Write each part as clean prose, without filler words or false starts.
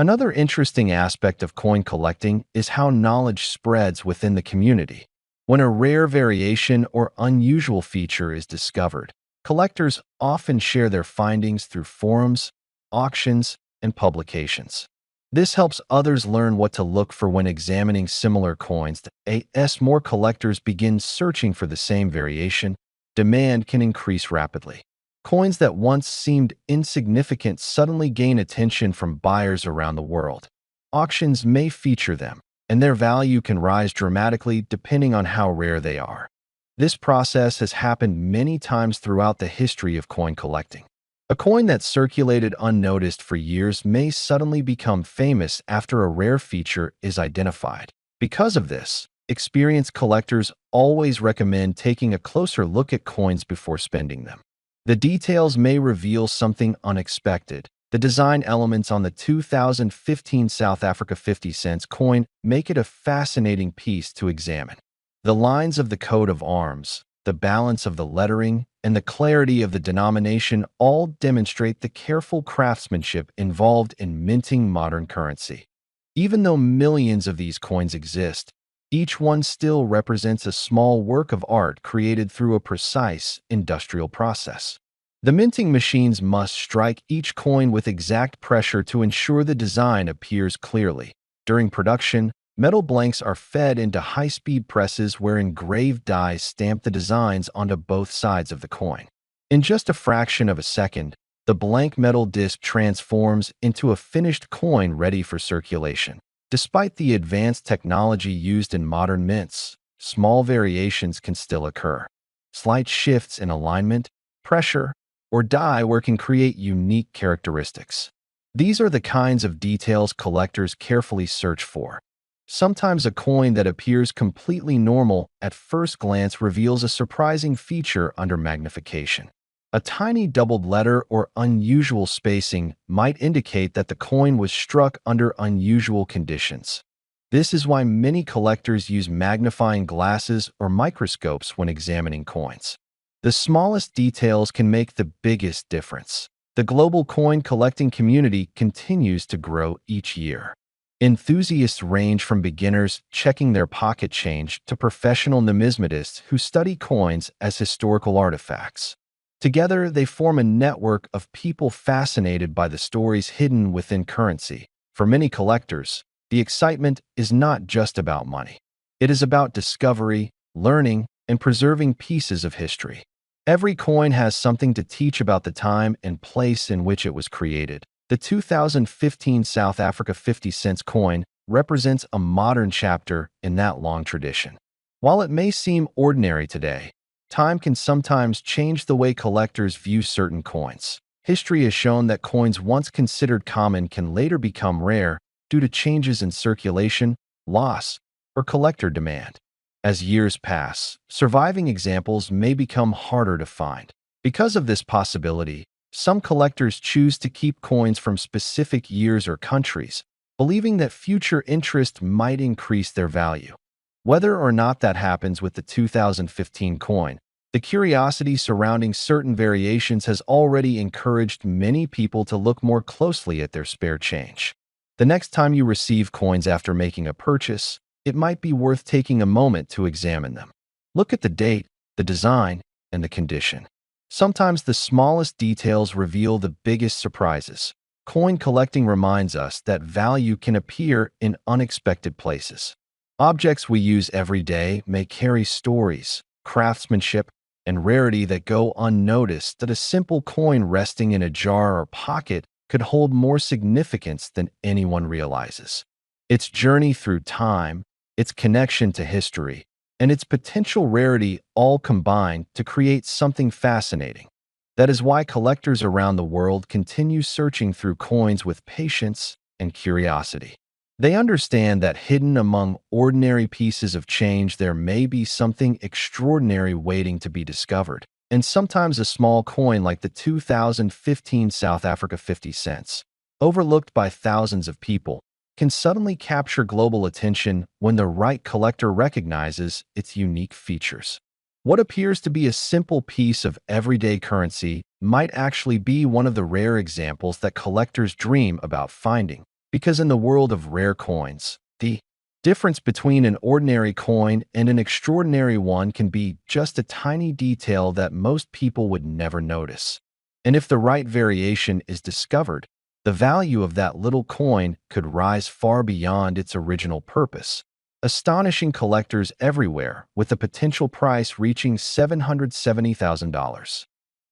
Another interesting aspect of coin collecting is how knowledge spreads within the community. When a rare variation or unusual feature is discovered, collectors often share their findings through forums, auctions, and publications. This helps others learn what to look for when examining similar coins. As more collectors begin searching for the same variation, demand can increase rapidly. Coins that once seemed insignificant suddenly gain attention from buyers around the world. Auctions may feature them, and their value can rise dramatically depending on how rare they are. This process has happened many times throughout the history of coin collecting. A coin that circulated unnoticed for years may suddenly become famous after a rare feature is identified. Because of this, experienced collectors always recommend taking a closer look at coins before spending them. The details may reveal something unexpected. The design elements on the 2015 South Africa 50 cents coin make it a fascinating piece to examine. The lines of the coat of arms, the balance of the lettering, and the clarity of the denomination all demonstrate the careful craftsmanship involved in minting modern currency. Even though millions of these coins exist, each one still represents a small work of art created through a precise industrial process. The minting machines must strike each coin with exact pressure to ensure the design appears clearly. During production, metal blanks are fed into high-speed presses where engraved dies stamp the designs onto both sides of the coin. In just a fraction of a second, the blank metal disc transforms into a finished coin ready for circulation. Despite the advanced technology used in modern mints, small variations can still occur. Slight shifts in alignment, pressure, or die work can create unique characteristics. These are the kinds of details collectors carefully search for. Sometimes a coin that appears completely normal at first glance reveals a surprising feature under magnification. A tiny doubled letter or unusual spacing might indicate that the coin was struck under unusual conditions. This is why many collectors use magnifying glasses or microscopes when examining coins. The smallest details can make the biggest difference. The global coin collecting community continues to grow each year. Enthusiasts range from beginners checking their pocket change to professional numismatists who study coins as historical artifacts. Together, they form a network of people fascinated by the stories hidden within currency. For many collectors, the excitement is not just about money. It is about discovery, learning, and preserving pieces of history. Every coin has something to teach about the time and place in which it was created. The 2015 South Africa 50 cents coin represents a modern chapter in that long tradition. While it may seem ordinary today, time can sometimes change the way collectors view certain coins. History has shown that coins once considered common can later become rare due to changes in circulation, loss, or collector demand. As years pass, surviving examples may become harder to find. Because of this possibility, some collectors choose to keep coins from specific years or countries, believing that future interest might increase their value. Whether or not that happens with the 2015 coin, the curiosity surrounding certain variations has already encouraged many people to look more closely at their spare change. The next time you receive coins after making a purchase, it might be worth taking a moment to examine them. Look at the date, the design, and the condition. Sometimes the smallest details reveal the biggest surprises. Coin collecting reminds us that value can appear in unexpected places. Objects we use every day may carry stories, craftsmanship, and rarity that go unnoticed. That a simple coin resting in a jar or pocket could hold more significance than anyone realizes. Its journey through time, its connection to history, and its potential rarity all combine to create something fascinating. That is why collectors around the world continue searching through coins with patience and curiosity. They understand that hidden among ordinary pieces of change there may be something extraordinary waiting to be discovered. And sometimes a small coin like the 2015 South Africa 50 cents, overlooked by thousands of people, can suddenly capture global attention when the right collector recognizes its unique features. What appears to be a simple piece of everyday currency might actually be one of the rare examples that collectors dream about finding. Because in the world of rare coins, the difference between an ordinary coin and an extraordinary one can be just a tiny detail that most people would never notice. And if the right variation is discovered, the value of that little coin could rise far beyond its original purpose, astonishing collectors everywhere with the potential price reaching $770,000.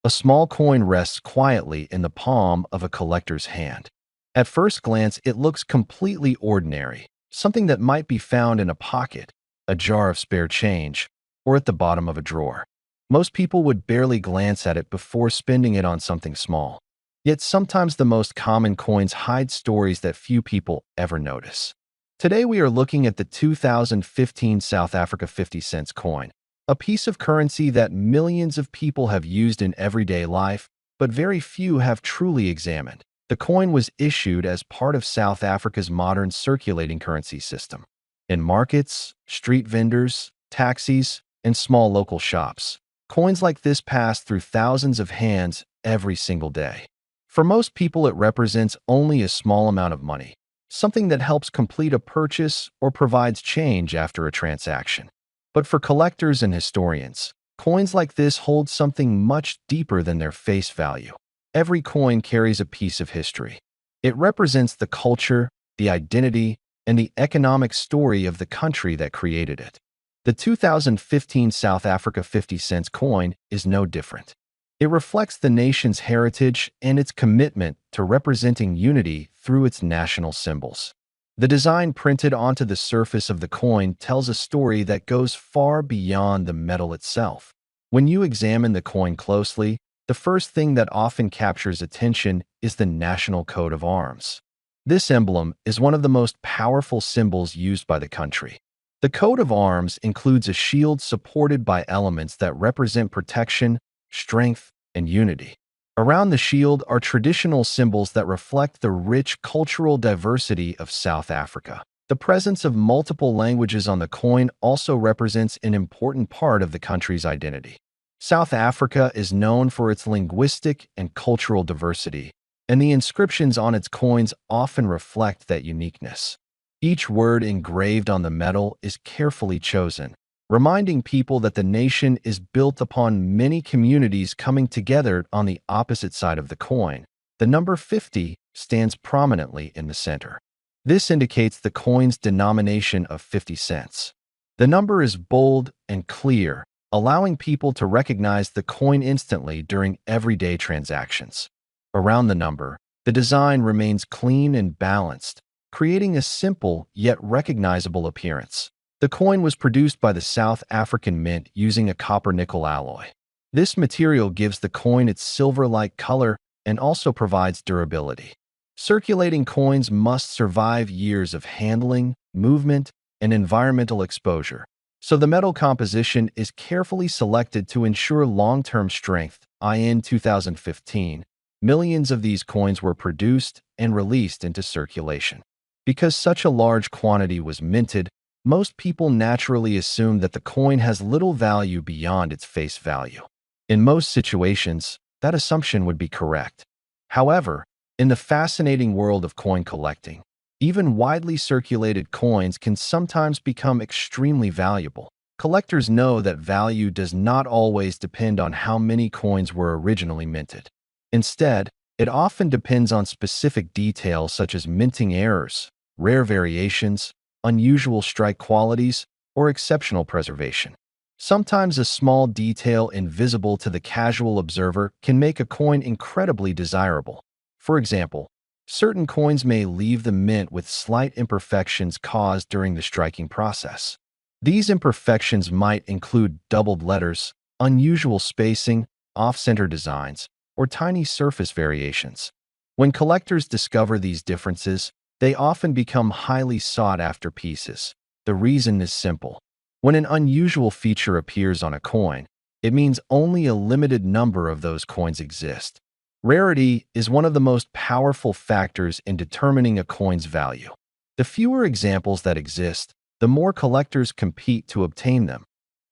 A small coin rests quietly in the palm of a collector's hand. At first glance, it looks completely ordinary, something that might be found in a pocket, a jar of spare change, or at the bottom of a drawer. Most people would barely glance at it before spending it on something small. Yet sometimes the most common coins hide stories that few people ever notice. Today we are looking at the 2015 South Africa 50 cents coin, a piece of currency that millions of people have used in everyday life, but very few have truly examined. The coin was issued as part of South Africa's modern circulating currency system. In markets, street vendors, taxis, and small local shops, coins like this pass through thousands of hands every single day. For most people, it represents only a small amount of money, something that helps complete a purchase or provides change after a transaction. But for collectors and historians, coins like this hold something much deeper than their face value. Every coin carries a piece of history. It represents the culture, the identity, and the economic story of the country that created it. The 2015 South Africa 50 cents coin is no different. It reflects the nation's heritage and its commitment to representing unity through its national symbols. The design printed onto the surface of the coin tells a story that goes far beyond the metal itself. When you examine the coin closely, the first thing that often captures attention is the national coat of arms. This emblem is one of the most powerful symbols used by the country. The coat of arms includes a shield supported by elements that represent protection, strength, and unity. Around the shield are traditional symbols that reflect the rich cultural diversity of South Africa. The presence of multiple languages on the coin also represents an important part of the country's identity. South Africa is known for its linguistic and cultural diversity, and the inscriptions on its coins often reflect that uniqueness. Each word engraved on the metal is carefully chosen, reminding people that the nation is built upon many communities coming together on the opposite side of the coin. The number 50 stands prominently in the center. This indicates the coin's denomination of 50 cents. The number is bold and clear, allowing people to recognize the coin instantly during everyday transactions. Around the number, the design remains clean and balanced, creating a simple yet recognizable appearance. The coin was produced by the South African Mint using a copper-nickel alloy. This material gives the coin its silver-like color and also provides durability. Circulating coins must survive years of handling, movement, and environmental exposure, so the metal composition is carefully selected to ensure long-term strength. In 2015, millions of these coins were produced and released into circulation. Because such a large quantity was minted, most people naturally assume that the coin has little value beyond its face value. In most situations, that assumption would be correct. However, in the fascinating world of coin collecting, even widely circulated coins can sometimes become extremely valuable. Collectors know that value does not always depend on how many coins were originally minted. Instead, it often depends on specific details such as minting errors, rare variations, unusual strike qualities, or exceptional preservation. Sometimes a small detail invisible to the casual observer can make a coin incredibly desirable. For example, certain coins may leave the mint with slight imperfections caused during the striking process. These imperfections might include doubled letters, unusual spacing, off-center designs, or tiny surface variations. When collectors discover these differences, they often become highly sought-after pieces. The reason is simple. When an unusual feature appears on a coin, it means only a limited number of those coins exist. Rarity is one of the most powerful factors in determining a coin's value. The fewer examples that exist, the more collectors compete to obtain them.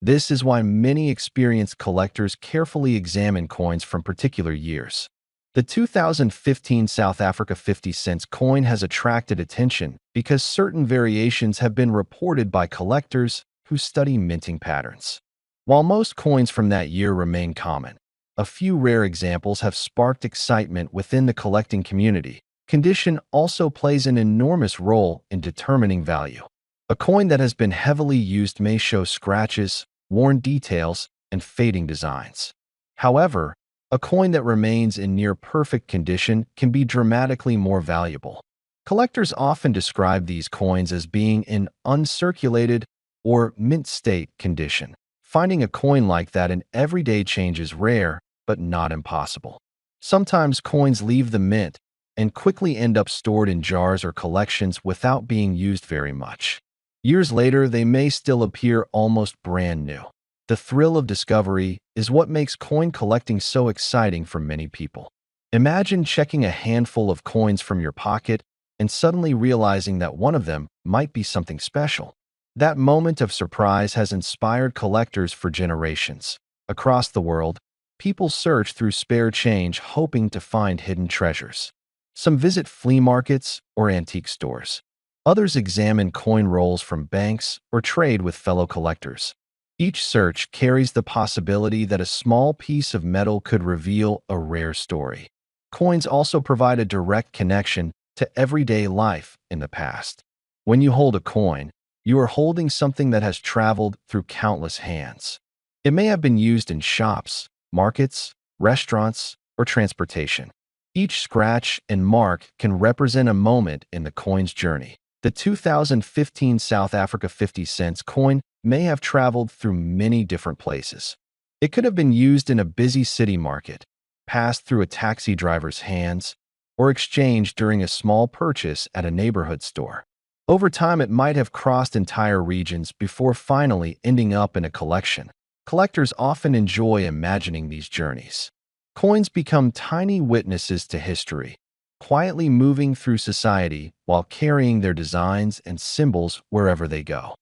This is why many experienced collectors carefully examine coins from particular years. The 2015 South Africa 50 cents coin has attracted attention because certain variations have been reported by collectors who study minting patterns. While most coins from that year remain common, a few rare examples have sparked excitement within the collecting community. Condition also plays an enormous role in determining value. A coin that has been heavily used may show scratches, worn details, and fading designs. However, a coin that remains in near-perfect condition can be dramatically more valuable. Collectors often describe these coins as being in uncirculated or mint state condition. Finding a coin like that in everyday change is rare, but not impossible. Sometimes coins leave the mint and quickly end up stored in jars or collections without being used very much. Years later, they may still appear almost brand new. The thrill of discovery is what makes coin collecting so exciting for many people. Imagine checking a handful of coins from your pocket and suddenly realizing that one of them might be something special. That moment of surprise has inspired collectors for generations. Across the world, people search through spare change hoping to find hidden treasures. Some visit flea markets or antique stores. Others examine coin rolls from banks or trade with fellow collectors. Each search carries the possibility that a small piece of metal could reveal a rare story. Coins also provide a direct connection to everyday life in the past. When you hold a coin, you are holding something that has traveled through countless hands. It may have been used in shops, markets, restaurants, or transportation. Each scratch and mark can represent a moment in the coin's journey. The 2015 South Africa 50 cents coin may have traveled through many different places. It could have been used in a busy city market, passed through a taxi driver's hands, or exchanged during a small purchase at a neighborhood store. Over time, it might have crossed entire regions before finally ending up in a collection. Collectors often enjoy imagining these journeys. Coins become tiny witnesses to history, quietly moving through society while carrying their designs and symbols wherever they go.